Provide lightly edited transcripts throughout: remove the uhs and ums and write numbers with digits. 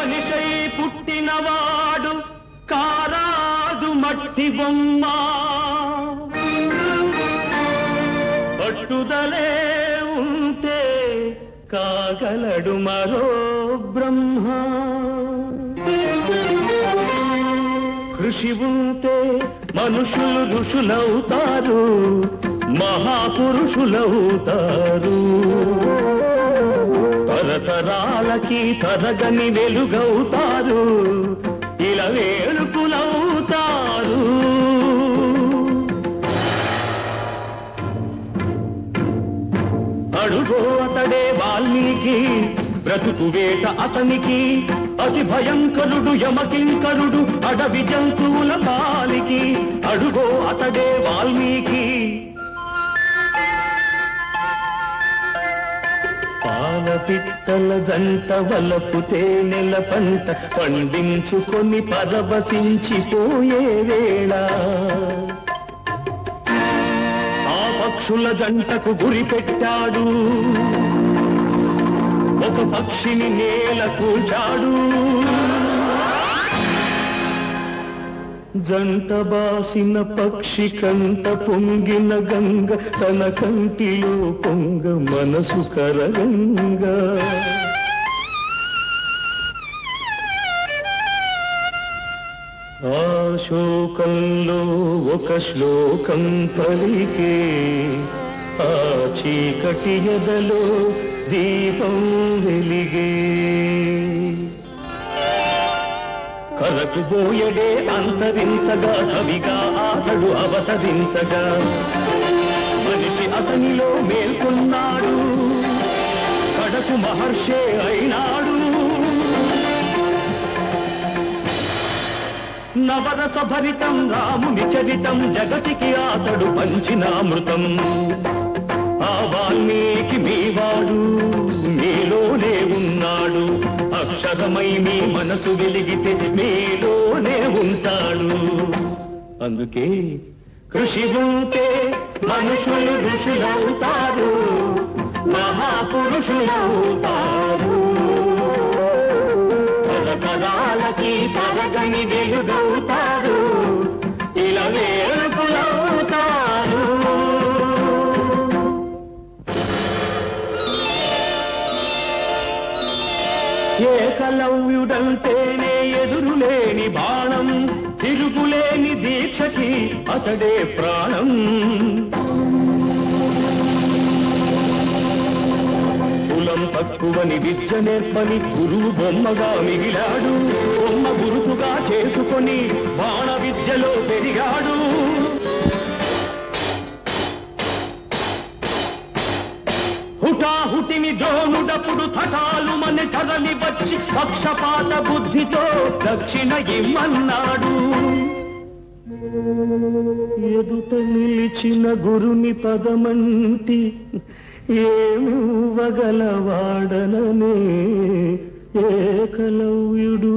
మనిషై పుట్టినవాడు కారాదు మట్టి బొమ్మ పట్టుదలే ఉంటే కాగలడు మరో బ్రహ్మ కృషి ఉంటే మనుషులు ఋషులవుతారు మహాపురుషులవుతారు తరతరాలకి తరగని వెలుగవుతారు ఇలా వేడుకులవుతారు అడుగో అతడే వాల్మీకి బ్రతుకు వేట అతనికి అతి భయంకరుడు యమకింకరుడు అడవి జంతువుల పాలికి అడుగో అతడే వాల్మీకి పాలపిట్టల జంట వలపు తేనెల పంట పండించుకొని పరవశించిపోయే వేళ ఆ పక్షుల జంటకు గురి పెట్టాడు ఒక పక్షిని నేల కూల్చాడు జంట బాసిన పక్షి కంట పొంగిన గంగ తన కంటిలో పొంగ మనసు కరగంగా ఆ శోకంలో ఒక శ్లోకం పలికే ఆ చీకటి ఎదలో దీపం వెలిగే కరకు బోయడే అంతరించగా కవిగా అతడు అవతరించగా మనిషి అతనిలో మేల్కొన్నాడు కడకు మహర్షే అయినాడు నవరస భరితం రాముని చరితం జగతికి అతడు పంచినామృతం ఆ వాల్మీకి మీవాడు మీలోనే ఉన్నాడు అక్షరమై మీ మనసు వెలిగితే మీలోనే ఉంటాడు అందుకే కృషి ఉంటే మనుషులు ఋషులవుతారు మహాపురుషులవుతారు తరతరాలకి తరగని వెలుగవుతారు ఇలా వేడుకులవుతారు ఏకలవ్యుడంటేనే ఎదురులేని బాణం తిరుగులేని దీక్షకి అతడే ప్రాణం కులం తక్కువని విద్య నేర్పని గురువు బొమ్మగా మిగిలాడు బొమ్మ గురుతుగా చేసుకొని బాణ విద్యలో పెరిగాడు హుటాహుటిని ద్రోణుడప్పుడు థటాలు మన కదలి వచ్చి పక్షపాత బుద్ధితో దక్షిణ ఇమ్మన్నాడు ఎదుట నిలిచిన గురుని పదమంటి ఏమివ్వగలవాడననే ఏకలవ్యుడు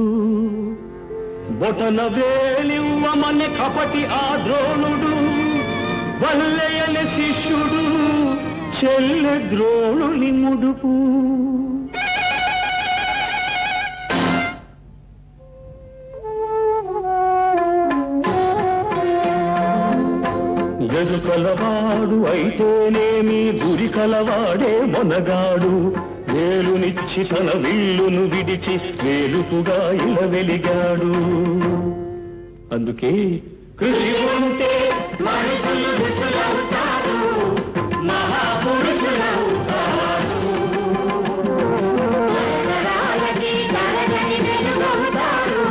బొటన వేలివ్వమని కపటి ఆ ద్రోణుడు వల్లయని శిష్యుడు చెల్లె ద్రోణుని ముడుపు ఎదు కలవాడు అయితేనేమి గురి కలవాడే మొనగాడు వేలునిచ్చి తన విల్లును విడిచి వేలుపుగా ఇలా వెలిగాడు అందుకే కృషి ఉంటే మనుషులు ఋషులవుతారు మహాపురుషులవుతారు తరతరాలకి తరగని వెలుగవుతారు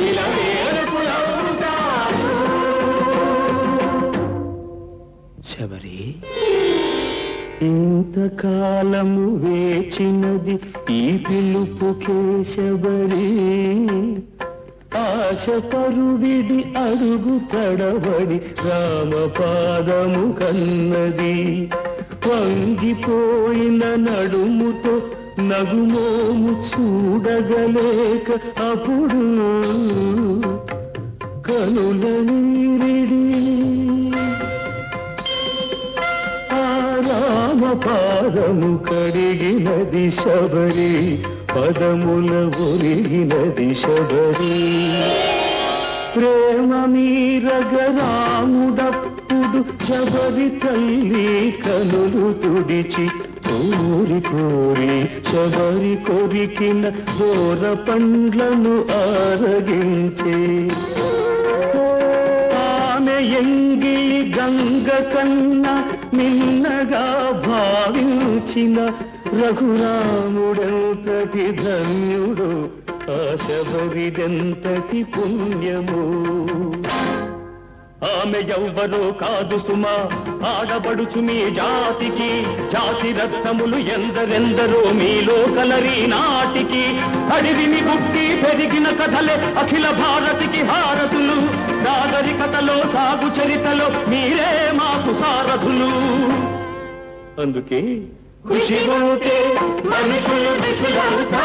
ఇలా వేడుకులవుతారు శబరి ఇంతకాలము వేచినది ఈ పిలుపుకే శబరి ఆశ పరువిడి అడుగు తడబడి రామపాదము కన్నది వంగిపోయిన నడుముతో నగుమోము చూడగలేక అప్పుడు కనుల నీరిడి ఆ రామపాదము కడిగినది శబరి పదముల ఒరిగినది శబరి ప్రేమ మీరగరాముడప్పుడు శబరి తల్లి కనులు తుడిచి కోరి కోరి శబరి కొరికిన ఘోర పండ్లను ఆరగించే ఆమె ఎంగిలి గంగ కన్నా నిన్నగా భావించిన రఘురాముడెంతటి ధన్యుడు ఆ శబరిదెంతటి పుణ్యము ఆమె ఎవ్వరో కాదు సుమా ఆడబడుచు మీ జాతికి జాతి రత్నములు ఎందరెందరో మీలో కలరి నాటికి అడివిని గుట్టి పెరిగిన కథలే అఖిల భారతికి హారతులు నాగరికతలో సాగు చరితలో మీరే మాకు సారథులు అందుకే ఖుషి ఉంటే మనుషులు ఋషులంతా